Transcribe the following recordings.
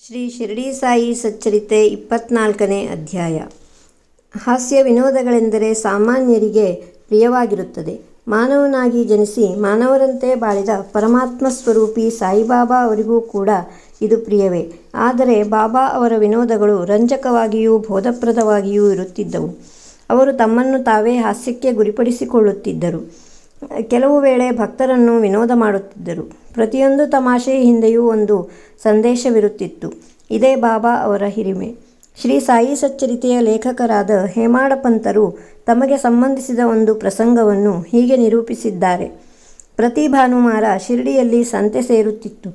ಶ್ರೀ ಶಿರಡಿ ಸಾಯಿ ಸಚ್ಚರಿತೆ 24ನೇ ಅಧ್ಯಾಯ. ಹಾಸ್ಯ ವಿನೋದಗಳೆಂದರೆ ಸಾಮಾನ್ಯರಿಗೆ ಪ್ರಿಯವಾಗಿರುತ್ತದೆ. ಮಾನವನಾಗಿ ಜನಿಸಿ ಮಾನವರಂತೆ ಬಾಳಿದ ಪರಮಾತ್ಮ ಸ್ವರೂಪಿ ಸಾಯಿಬಾಬಾ ಅವರಿಗೂ ಕೂಡ ಇದು ಪ್ರಿಯವೇ. ಆದರೆ ಬಾಬಾ ಅವರ ವಿನೋದಗಳು ರಂಜಕವಾಗಿಯೂ ಬೋಧಪ್ರದವಾಗಿಯೂ ಇರುತ್ತಿದ್ದವು. ಅವರು ತಮ್ಮನ್ನು ತಾವೇ ಹಾಸ್ಯಕ್ಕೆ ಗುರಿಪಡಿಸಿಕೊಳ್ಳುತ್ತಿದ್ದರು. ಕೆಲವು ವೇಳೆ ಭಕ್ತರನ್ನು ವಿನೋದ ಮಾಡುತ್ತಿದ್ದರು. ಪ್ರತಿಯೊಂದು ತಮಾಷೆಯ ಹಿಂದೆಯೂ ಒಂದು ಸಂದೇಶವಿರುತ್ತಿತ್ತು. ಇದೇ ಬಾಬಾ ಅವರ ಹಿರಿಮೆ. ಶ್ರೀ ಸಾಯಿ ಸಚ್ಚರಿತೆಯ ಲೇಖಕರಾದ ಹೇಮಾಡ ಪಂತರು ತಮಗೆ ಸಂಬಂಧಿಸಿದ ಒಂದು ಪ್ರಸಂಗವನ್ನು ಹೀಗೆ ನಿರೂಪಿಸಿದ್ದಾರೆ. ಪ್ರತಿ ಭಾನುವಾರ ಶಿರಡಿಯಲ್ಲಿ ಸಂತೆ ಸೇರುತ್ತಿತ್ತು.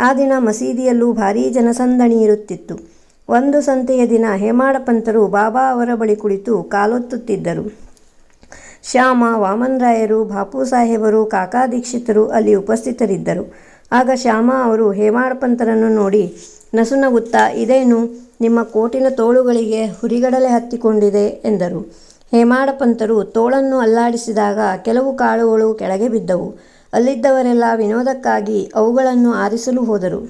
ಆ ದಿನ ಮಸೀದಿಯಲ್ಲೂ ಭಾರೀ ಜನಸಂದಣಿ ಇರುತ್ತಿತ್ತು. ಒಂದು ಸಂತೆಯ ದಿನ ಹೇಮಾಡ ಪಂತರು ಬಾಬಾ ಅವರ ಬಳಿ ಕುಳಿತು ಕಾಲೊತ್ತುತ್ತಿದ್ದರು. ಶ್ಯಾಮ, ವಾಮನರಾಯರು, ಬಾಪು ಸಾಹೇಬರು, ಕಾಕಾ ದೀಕ್ಷಿತರು ಅಲ್ಲಿ ಉಪಸ್ಥಿತರಿದ್ದರು. ಆಗ ಶ್ಯಾಮ ಅವರು ಹೇಮಾಡ ಪಂತರನ್ನು ನೋಡಿ ನಸುನಗುತ್ತಾ, ಇದೇನು, ನಿಮ್ಮ ಕೋಟಿನ ತೋಳುಗಳಿಗೆ ಹುರಿಗಡಲೆ ಹತ್ತಿಕೊಂಡಿದೆ ಎಂದರು. ಹೇಮಾಡ ಪಂತರು ತೋಳನ್ನು ಅಲ್ಲಾಡಿಸಿದಾಗ ಕೆಲವು ಕಾಳುಗಳು ಕೆಳಗೆ ಬಿದ್ದವು. ಅಲ್ಲಿದ್ದವರೆಲ್ಲ ವಿನೋದಕ್ಕಾಗಿ ಅವುಗಳನ್ನು ಆರಿಸಲು ಹೋದರು.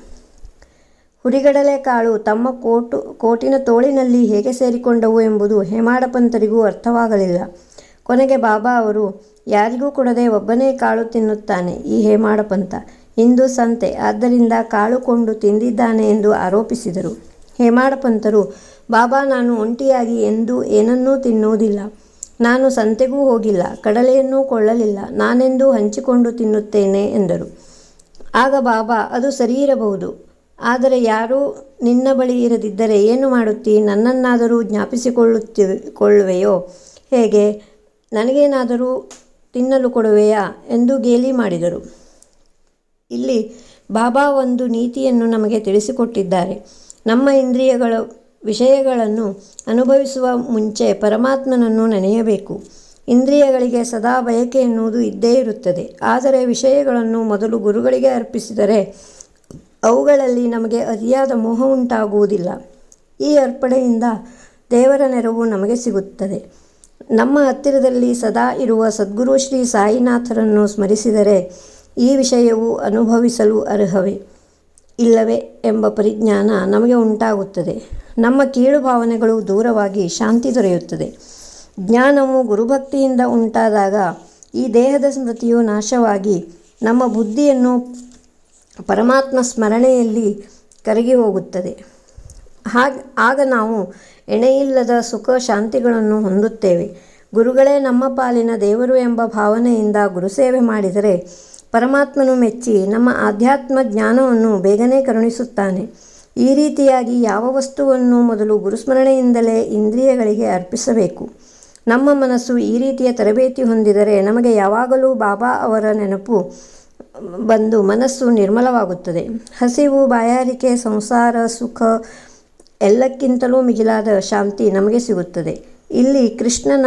ಹುರಿಗಡಲೆ ಕಾಳು ತಮ್ಮ ಕೋಟಿನ ತೋಳಿನಲ್ಲಿ ಹೇಗೆ ಸೇರಿಕೊಂಡವು ಎಂಬುದು ಹೇಮಾಡ ಪಂತರಿಗೂ ಅರ್ಥವಾಗಲಿಲ್ಲ. ಕೊನೆಗೆ ಬಾಬಾ ಅವರು, ಯಾರಿಗೂ ಕೊಡದೆ ಒಬ್ಬನೇ ಕಾಳು ತಿನ್ನುತ್ತಾನೆ ಈ ಹೇಮಾಡ ಪಂತ. ಇಂದು ಸಂತೆ, ಆದ್ದರಿಂದ ಕಾಳು ಕೊಂಡು ತಿಂದಿದ್ದಾನೆ ಎಂದು ಆರೋಪಿಸಿದರು. ಹೇಮಾಡ ಪಂತರು, ಬಾಬಾ, ನಾನು ಒಂಟಿಯಾಗಿ ಎಂದೂ ಏನನ್ನೂ ತಿನ್ನುವುದಿಲ್ಲ. ನಾನು ಸಂತೆಗೂ ಹೋಗಿಲ್ಲ, ಕಡಲೆಯನ್ನೂ ಕೊಳ್ಳಲಿಲ್ಲ. ನಾನೆಂದೂ ಹಂಚಿಕೊಂಡು ತಿನ್ನುತ್ತೇನೆ ಎಂದರು. ಆಗ ಬಾಬಾ, ಅದು ಸರಿಯಿರಬಹುದು. ಆದರೆ ಯಾರೂ ನಿನ್ನ ಬಳಿ ಇರದಿದ್ದರೆ ಏನು ಮಾಡುತ್ತೀ? ನನ್ನನ್ನಾದರೂ ಜ್ಞಾಪಿಸಿಕೊಳ್ಳುವೆಯೋ ಹೇಗೆ? ನನಗೇನಾದರೂ ತಿನ್ನಲು ಕೊಡುವೆಯಾ ಎಂದು ಗೇಲಿ ಮಾಡಿದರು. ಇಲ್ಲಿ ಬಾಬಾ ಒಂದು ನೀತಿಯನ್ನು ನಮಗೆ ತಿಳಿಸಿಕೊಟ್ಟಿದ್ದಾರೆ. ನಮ್ಮ ಇಂದ್ರಿಯಗಳ ವಿಷಯಗಳನ್ನು ಅನುಭವಿಸುವ ಮುಂಚೆ ಪರಮಾತ್ಮನನ್ನು ನೆನೆಯಬೇಕು. ಇಂದ್ರಿಯಗಳಿಗೆ ಸದಾ ಬಯಕೆ ಎನ್ನುವುದು ಇದ್ದೇ ಇರುತ್ತದೆ. ಆದರೆ ವಿಷಯಗಳನ್ನು ಮೊದಲು ಗುರುಗಳಿಗೆ ಅರ್ಪಿಸಿದರೆ ಅವುಗಳಲ್ಲಿ ನಮಗೆ ಅತಿಯಾದ ಮೋಹ ಉಂಟಾಗುವುದಿಲ್ಲ. ಈ ಅರ್ಪಣೆಯಿಂದ ದೇವರ ನೆರವು ನಮಗೆ ಸಿಗುತ್ತದೆ. ನಮ್ಮ ಹತ್ತಿರದಲ್ಲಿ ಸದಾ ಇರುವ ಸದ್ಗುರು ಶ್ರೀ ಸಾಯಿನಾಥರನ್ನು ಸ್ಮರಿಸಿದರೆ ಈ ವಿಷಯವು ಅನುಭವಿಸಲು ಅರ್ಹವೇ ಇಲ್ಲವೇ ಎಂಬ ಪರಿಜ್ಞಾನ ನಮಗೆ ಉಂಟಾಗುತ್ತದೆ. ನಮ್ಮ ಕೀಳು ಭಾವನೆಗಳು ದೂರವಾಗಿ ಶಾಂತಿ ದೊರೆಯುತ್ತದೆ. ಜ್ಞಾನವು ಗುರುಭಕ್ತಿಯಿಂದ ಉಂಟಾದಾಗ ಈ ದೇಹದ ಸ್ಮೃತಿಯು ನಾಶವಾಗಿ ನಮ್ಮ ಬುದ್ಧಿಯನ್ನು ಪರಮಾತ್ಮ ಸ್ಮರಣೆಯಲ್ಲಿ ಕರಗಿ ಹೋಗುತ್ತದೆ. ಆಗ ನಾವು ಎಣೆಯಿಲ್ಲದ ಸುಖ ಶಾಂತಿಗಳನ್ನು ಹೊಂದುತ್ತೇವೆ. ಗುರುಗಳೇ ನಮ್ಮ ಪಾಲಿನ ದೇವರು ಎಂಬ ಭಾವನೆಯಿಂದ ಗುರುಸೇವೆ ಮಾಡಿದರೆ ಪರಮಾತ್ಮನು ಮೆಚ್ಚಿ ನಮ್ಮ ಆಧ್ಯಾತ್ಮ ಜ್ಞಾನವನ್ನು ಬೇಗನೆ ಕರುಣಿಸುತ್ತಾನೆ. ಈ ರೀತಿಯಾಗಿ ಯಾವ ವಸ್ತುವನ್ನು ಮೊದಲು ಗುರುಸ್ಮರಣೆಯಿಂದಲೇ ಇಂದ್ರಿಯಗಳಿಗೆ ಅರ್ಪಿಸಬೇಕು. ನಮ್ಮ ಮನಸ್ಸು ಈ ರೀತಿಯ ತರಬೇತಿ ಹೊಂದಿದರೆ ನಮಗೆ ಯಾವಾಗಲೂ ಬಾಬಾ ಅವರ ನೆನಪು ಬಂದು ಮನಸ್ಸು ನಿರ್ಮಲವಾಗುತ್ತದೆ. ಹಸಿವು, ಬಾಯಾರಿಕೆ, ಸಂಸಾರ, ಸುಖ ಎಲ್ಲಕ್ಕಿಂತಲೂ ಮಿಗಿಲಾದ ಶಾಂತಿ ನಮಗೆ ಸಿಗುತ್ತದೆ. ಇಲ್ಲಿ ಕೃಷ್ಣನ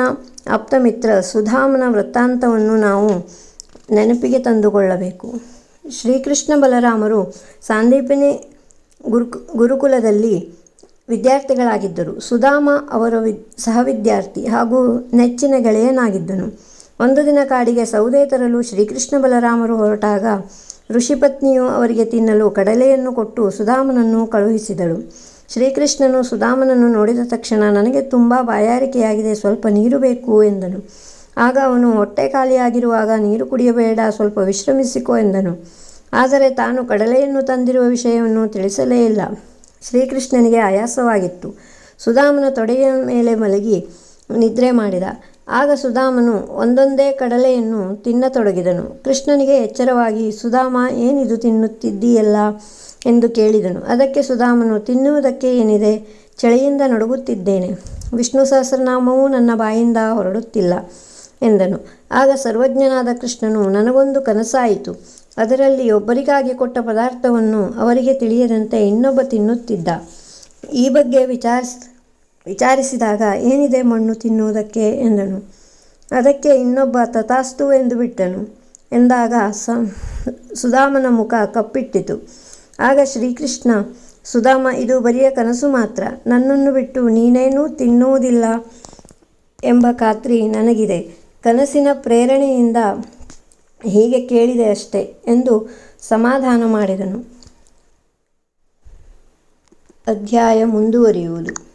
ಆಪ್ತಮಿತ್ರ ಸುಧಾಮನ ವೃತ್ತಾಂತವನ್ನು ನಾವು ನೆನಪಿಗೆ ತಂದುಕೊಳ್ಳಬೇಕು. ಶ್ರೀಕೃಷ್ಣ ಬಲರಾಮರು ಸಾಂದೀಪನಿ ಗುರುಕುಲದಲ್ಲಿ ವಿದ್ಯಾರ್ಥಿಗಳಾಗಿದ್ದರು. ಸುಧಾಮ ಅವರ ಸಹವಿದ್ಯಾರ್ಥಿ ಹಾಗೂ ನೆಚ್ಚಿನ ಗೆಳೆಯನಾಗಿದ್ದನು. ಒಂದು ದಿನ ಕಾಡಿಗೆ ಸೌದೆ ತರಲು ಶ್ರೀಕೃಷ್ಣ ಬಲರಾಮರು ಹೊರಟಾಗ ಋಷಿಪತ್ನಿಯು ಅವರಿಗೆ ತಿನ್ನಲು ಕಡಲೆಯನ್ನು ಕೊಟ್ಟು ಸುಧಾಮನನ್ನು ಕಳುಹಿಸಿದಳು. ಶ್ರೀಕೃಷ್ಣನು ಸುಧಾಮನನ್ನು ನೋಡಿದ ತಕ್ಷಣ, ನನಗೆ ತುಂಬ ಬಾಯಾರಿಕೆಯಾಗಿದೆ, ಸ್ವಲ್ಪ ನೀರು ಬೇಕು ಎಂದನು. ಆಗ ಅವನು, ಹೊಟ್ಟೆ ಖಾಲಿಯಾಗಿರುವಾಗ ನೀರು ಕುಡಿಯಬೇಡ, ಸ್ವಲ್ಪ ವಿಶ್ರಮಿಸಿಕೊ ಎಂದನು. ಆದರೆ ತಾನು ಕಡಲೆಯನ್ನು ತಂದಿರುವ ವಿಷಯವನ್ನು ತಿಳಿಸಲೇ ಇಲ್ಲ. ಶ್ರೀಕೃಷ್ಣನಿಗೆ ಆಯಾಸವಾಗಿತ್ತು. ಸುಧಾಮನ ತೊಡೆಯ ಮೇಲೆ ಮಲಗಿ ನಿದ್ರೆ ಮಾಡಿದ. ಆಗ ಸುಧಾಮನು ಒಂದೊಂದೇ ಕಡಲೆಯನ್ನು ತಿನ್ನತೊಡಗಿದನು. ಕೃಷ್ಣನಿಗೆ ಎಚ್ಚರವಾಗಿ, ಸುಧಾಮ, ಏನಿದು ತಿನ್ನುತ್ತಿದ್ದೀಯಲ್ಲ ಎಂದು ಕೇಳಿದನು. ಅದಕ್ಕೆ ಸುಧಾಮನು, ತಿನ್ನುವುದಕ್ಕೆ ಏನಿದೆ, ಚಳಿಯಿಂದ ನಡುಗುತ್ತಿದ್ದೇನೆ, ವಿಷ್ಣು ಸಹಸ್ರನಾಮವೂ ನನ್ನ ಬಾಯಿಂದ ಹೊರಡುತ್ತಿಲ್ಲ ಎಂದನು. ಆಗ ಸರ್ವಜ್ಞನಾದ ಕೃಷ್ಣನು, ನನಗೊಂದು ಕನಸಾಯಿತು. ಅದರಲ್ಲಿ ಒಬ್ಬರಿಗಾಗಿ ಕೊಟ್ಟ ಪದಾರ್ಥವನ್ನು ಅವರಿಗೆ ತಿಳಿಯದಂತೆ ಇನ್ನೊಬ್ಬ ತಿನ್ನುತ್ತಿದ್ದ. ಈ ಬಗ್ಗೆ ವಿಚಾರಿಸಿದಾಗ, ಏನಿದೆ ಮಣ್ಣು ತಿನ್ನುವುದಕ್ಕೆ ಎಂದನು. ಅದಕ್ಕೆ ಇನ್ನೊಬ್ಬ, ತಥಾಸ್ತು ಎಂದು ಬಿಟ್ಟನು. ಎಂದಾಗ ಸುಧಾಮನ ಮುಖ ಕಪ್ಪಿಟ್ಟಿತು. ಆಗ ಶ್ರೀಕೃಷ್ಣ, ಸುಧಾಮ, ಇದು ಬರಿಯ ಕನಸು ಮಾತ್ರ. ನನ್ನನ್ನು ಬಿಟ್ಟು ನೀನೇನೂ ತಿನ್ನುವುದಿಲ್ಲ ಎಂಬ ಖಾತ್ರಿ ನನಗಿದೆ. ಕನಸಿನ ಪ್ರೇರಣೆಯಿಂದ ಹೀಗೆ ಕೇಳಿದೆ ಅಷ್ಟೆ ಎಂದು ಸಮಾಧಾನ ಮಾಡಿದನು. ಅಧ್ಯಾಯ ಮುಂದುವರಿಯುವುದು.